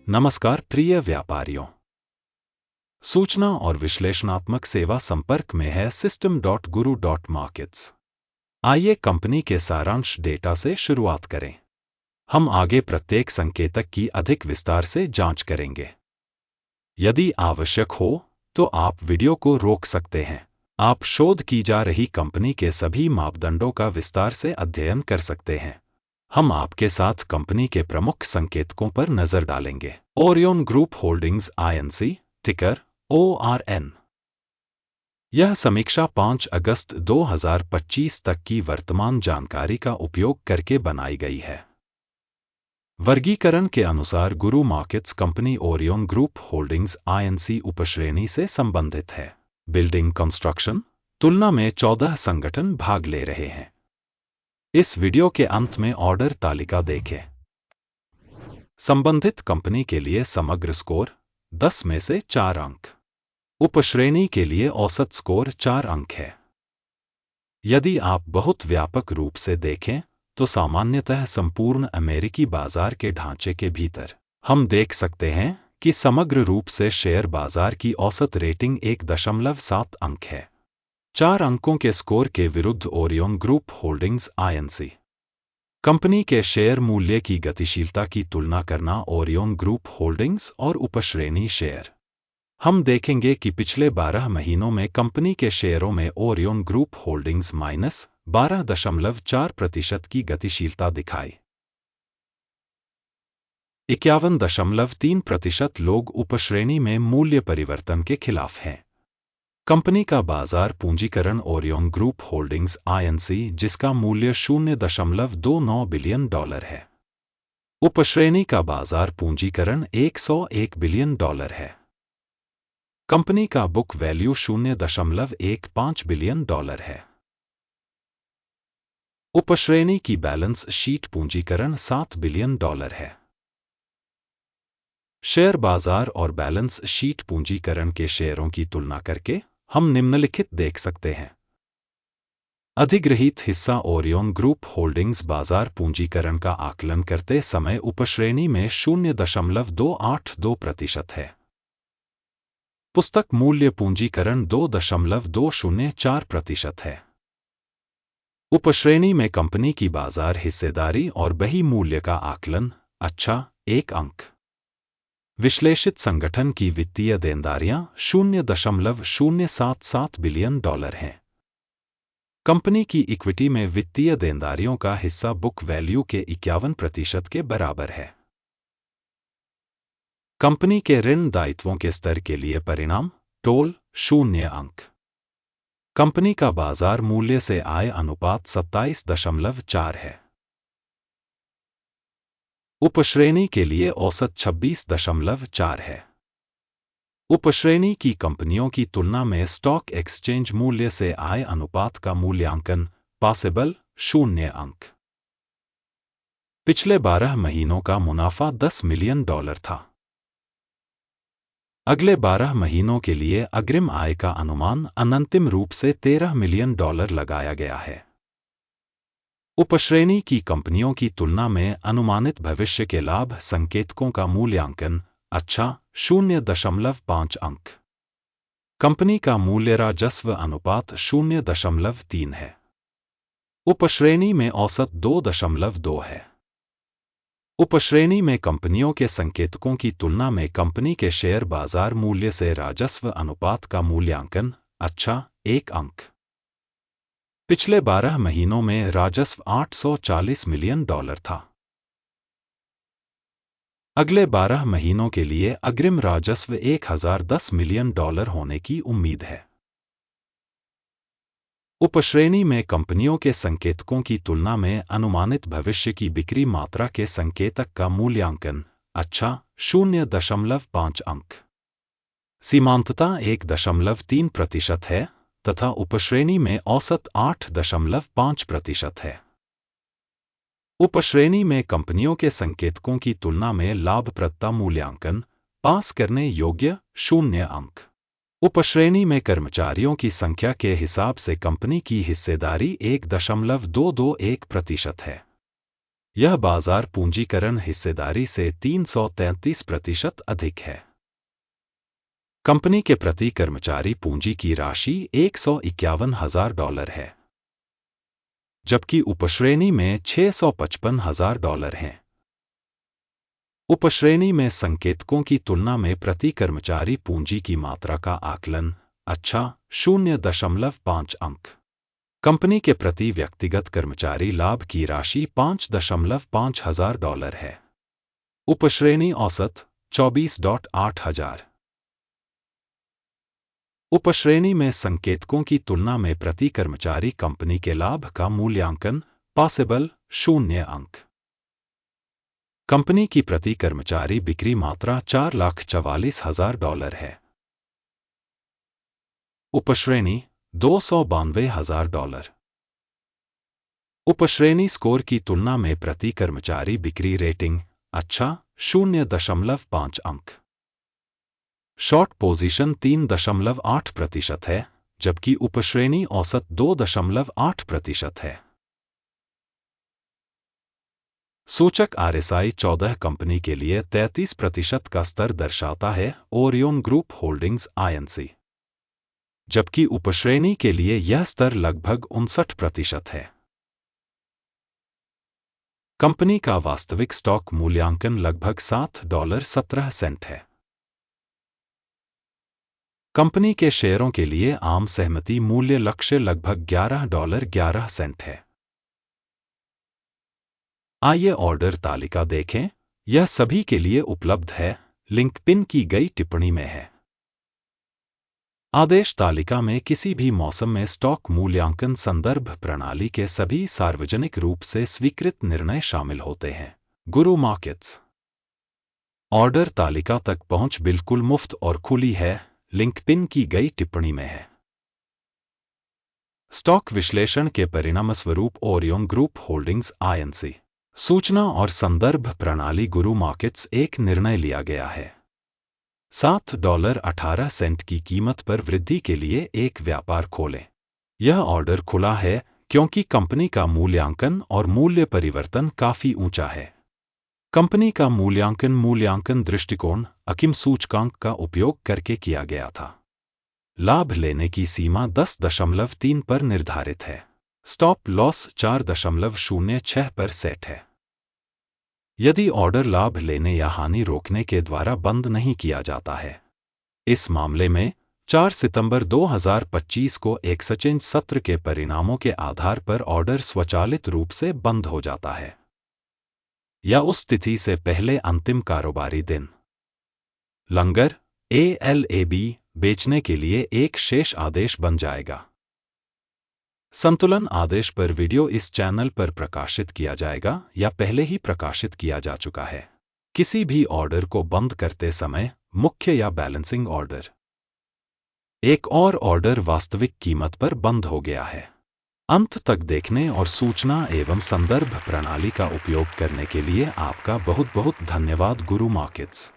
नमस्कार प्रिय व्यापारियों। सूचना और विश्लेषणात्मक सेवा संपर्क में है System.Guru.Markets। आइए कंपनी के सारांश डेटा से शुरुआत करें। हम आगे प्रत्येक संकेतक की अधिक विस्तार से जांच करेंगे। यदि आवश्यक हो तो आप वीडियो को रोक सकते हैं। आप शोध की जा रही कंपनी के सभी मापदंडों का विस्तार से अध्ययन कर सकते हैं। हम आपके साथ कंपनी के प्रमुख संकेतकों पर नजर डालेंगे। ओरियन ग्रुप होल्डिंग्स INC, टिकर ORN। यह समीक्षा 5 अगस्त 2025 तक की वर्तमान जानकारी का उपयोग करके बनाई गई है। वर्गीकरण के अनुसार गुरु markets company Orion group holdings INC उपश्रेणी से संबंधित है। बिल्डिंग कंस्ट्रक्शन तुलना में 14 संगठन भाग ले रहे हैं। इस वीडियो के अंत में ऑर्डर तालिका देखें। संबंधित कंपनी के लिए समग्र स्कोर 10 में से 4 अंक। उपश्रेणी के लिए औसत स्कोर 4 अंक है। यदि आप बहुत व्यापक रूप से देखें तो सामान्यतः संपूर्ण अमेरिकी बाजार के ढांचे के भीतर हम देख सकते हैं कि समग्र रूप से शेयर बाजार की औसत रेटिंग 1.7 अंक है। 4 अंकों के स्कोर के विरुद्ध Orion group holdings INC company के शेयर मूल्य की गतिशीलता की तुलना करना। ओरियन ग्रुप होल्डिंग्स और उपश्रेणी शेयर। हम देखेंगे कि पिछले 12 महीनों में कंपनी के शेयरों में ओरियन ग्रुप होल्डिंग्स -12.4% की गतिशीलता दिखाई। 51.3% लोग उपश्रेणी में मूल्य परिवर्तन के खिलाफ हैं। कंपनी का बाजार पूंजीकरण ओरियन ग्रुप होल्डिंग्स INC जिसका मूल्य $0.29 बिलियन है। उपश्रेणी का बाजार पूंजीकरण $101 बिलियन है। कंपनी का बुक वैल्यू $0.15 बिलियन है। उपश्रेणी की बैलेंस शीट पूंजीकरण $7 बिलियन है। शेयर बाजार और बैलेंस शीट पूंजीकरण के शेयरों की तुलना करके हम निम्नलिखित देख सकते हैं। अधिग्रहित हिस्सा ओरियन ग्रुप होल्डिंग्स बाजार पूंजीकरण का आकलन करते समय उपश्रेणी में 0.282% है। पुस्तक मूल्य पूंजीकरण 2.204% है। उपश्रेणी में कंपनी की बाजार हिस्सेदारी और बही मूल्य का आकलन अच्छा 1 अंक। विश्लेषित संगठन की वित्तीय देनदारियां $0.077 बिलियन हैं। कंपनी की इक्विटी में वित्तीय देनदारियों का हिस्सा बुक वैल्यू के 51% के बराबर है। कंपनी के ऋण दायित्वों के स्तर के लिए परिणाम टोल 0 अंक। कंपनी का बाजार मूल्य से आय अनुपात 27.4 है। उपश्रेणी के लिए औसत 26.4 है। उपश्रेणी की कंपनियों की तुलना में स्टॉक एक्सचेंज मूल्य से आय अनुपात का मूल्यांकन पॉसिबल 0 अंक। पिछले 12 महीनों का मुनाफा $10 मिलियन था। अगले 12 महीनों के लिए अग्रिम आय का अनुमान अनंतिम रूप से $13 मिलियन लगाया गया है। उपश्रेणी की कंपनियों की तुलना में अनुमानित भविष्य के लाभ संकेतकों का मूल्यांकन अच्छा 0.5 अंक। कंपनी का मूल्य राजस्व अनुपात 0.3 है। उपश्रेणी में औसत 2.2 है। उपश्रेणी में कंपनियों के संकेतकों की तुलना में कंपनी के शेयर बाजार मूल्य से राजस्व अनुपात का मूल्यांकन अच्छा 1 अंक। पिछले 12 महीनों में राजस्व $840 मिलियन था। अगले 12 महीनों के लिए अग्रिम राजस्व $1010 मिलियन होने की उम्मीद है। उपश्रेणी में कंपनियों के संकेतकों की तुलना में अनुमानित भविष्य की बिक्री मात्रा के संकेतक का मूल्यांकन अच्छा 0.5 अंक। सीमांतता 1.3% है तथा उपश्रेणी में औसत 8.5% है। उपश्रेणी में कंपनियों के संकेतकों की तुलना में लाभप्रदता मूल्यांकन पास करने योग्य 0 अंक। उपश्रेणी में कर्मचारियों की संख्या के हिसाब से कंपनी की हिस्सेदारी 1.221% है। यह बाजार पूंजीकरण हिस्सेदारी से 333% अधिक है। कंपनी के प्रति कर्मचारी पूंजी की राशि $151,000 है, जबकि उपश्रेणी में $655,000 है। उपश्रेणी में संकेतकों की तुलना में प्रति कर्मचारी पूंजी की मात्रा का आकलन अच्छा 0.5 अंक। कंपनी के प्रति व्यक्तिगत कर्मचारी लाभ की राशि $5,500 है। उपश्रेणी औसत 24.8 हजार। उपश्रेणी में संकेतकों की तुलना में प्रति कर्मचारी कंपनी के लाभ का मूल्यांकन पॉसिबल 0 अंक। कंपनी की प्रति कर्मचारी बिक्री मात्रा $4,44,000 है। उपश्रेणी $292,000। उपश्रेणी स्कोर की तुलना में प्रति कर्मचारी बिक्री रेटिंग अच्छा 0.5 अंक। शॉर्ट पोजीशन 3.8% है, जबकि उपश्रेणी औसत 2.8% है। सूचक RSI 14 कंपनी के लिए 33% का स्तर दर्शाता है, ओरियन ग्रुप होल्डिंग्स INC, जबकि उपश्रेणी के लिए यह स्तर लगभग 59% है। कंपनी का वास्तविक स्टॉक मूल्यांकन लगभग $7.17 है। कंपनी के शेयरों के लिए आम सहमति मूल्य लक्ष्य लगभग $11.11 है। आइए ऑर्डर तालिका देखें, यह सभी के लिए उपलब्ध है, लिंक पिन की गई टिप्पणी में है। आदेश तालिका में किसी भी मौसम में स्टॉक मूल्यांकन संदर्भ प्रणाली के सभी सार्वजनिक रूप से स्वीकृत निर्णय शामिल होते हैं। गुरु मार्केट्स। ऑर्डर तालिका तक पहुंच बिल्कुल मुफ्त और खुली है, लिंक पिन की गई टिप्पणी में है। स्टॉक विश्लेषण के परिणामस्वरूप ओरियन ग्रुप होल्डिंग्स INC सूचना और संदर्भ प्रणाली गुरु मार्केट्स एक निर्णय लिया गया है। $7.18 की कीमत पर वृद्धि के लिए एक व्यापार खोलें। यह ऑर्डर खुला है क्योंकि कंपनी का मूल्यांकन और मूल्य परिवर्तन काफी ऊंचा है। कंपनी का मूल्यांकन दृष्टिकोण अकिम सूचकांक का उपयोग करके किया गया था। लाभ लेने की सीमा 10.3 पर निर्धारित है। स्टॉप लॉस 4.06 पर सेट है। यदि ऑर्डर लाभ लेने या हानि रोकने के द्वारा बंद नहीं किया जाता है, इस मामले में 4 सितंबर 2025 को एक्सचेंज सत्र के परिणामों के आधार पर ऑर्डर स्वचालित रूप से बंद हो जाता है, या उस तिथि से पहले अंतिम कारोबारी दिन। लंगर ALAB बेचने के लिए एक शेष आदेश बन जाएगा। संतुलन आदेश पर वीडियो इस चैनल पर प्रकाशित किया जाएगा या पहले ही प्रकाशित किया जा चुका है। किसी भी ऑर्डर को बंद करते समय मुख्य या बैलेंसिंग ऑर्डर, एक और ऑर्डर वास्तविक कीमत पर बंद हो गया है। अंत तक देखने और सूचना एवं संदर्भ प्रणाली का उपयोग करने के लिए आपका बहुत बहुत धन्यवाद। गुरु मार्केट्स।